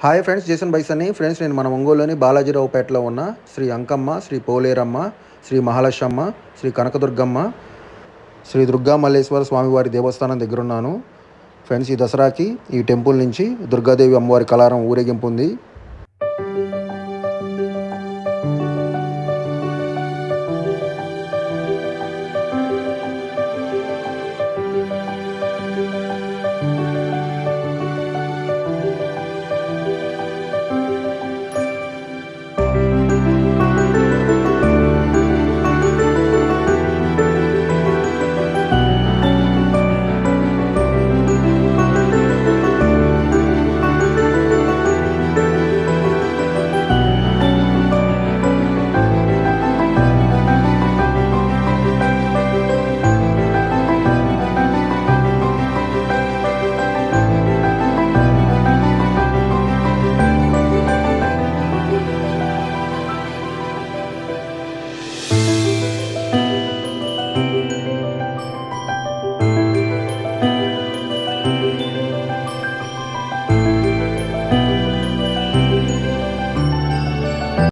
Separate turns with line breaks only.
Hi friends, Jason బైసన్ని. Friends, నేను మన ఒంగోలులోని బాలాజీరావుపేటలో ఉన్న శ్రీ అంకమ్మ, శ్రీ పోలేరమ్మ, శ్రీ మహాలక్ష్మమ్మ, శ్రీ కనకదుర్గమ్మ, శ్రీ దుర్గా మల్లేశ్వర స్వామివారి దేవస్థానం దగ్గరున్నాను. ఫ్రెండ్స్, ఈ దసరాకి ఈ టెంపుల్ నుంచి దుర్గాదేవి అమ్మవారి కళారం ఊరేగింపు ఉంది.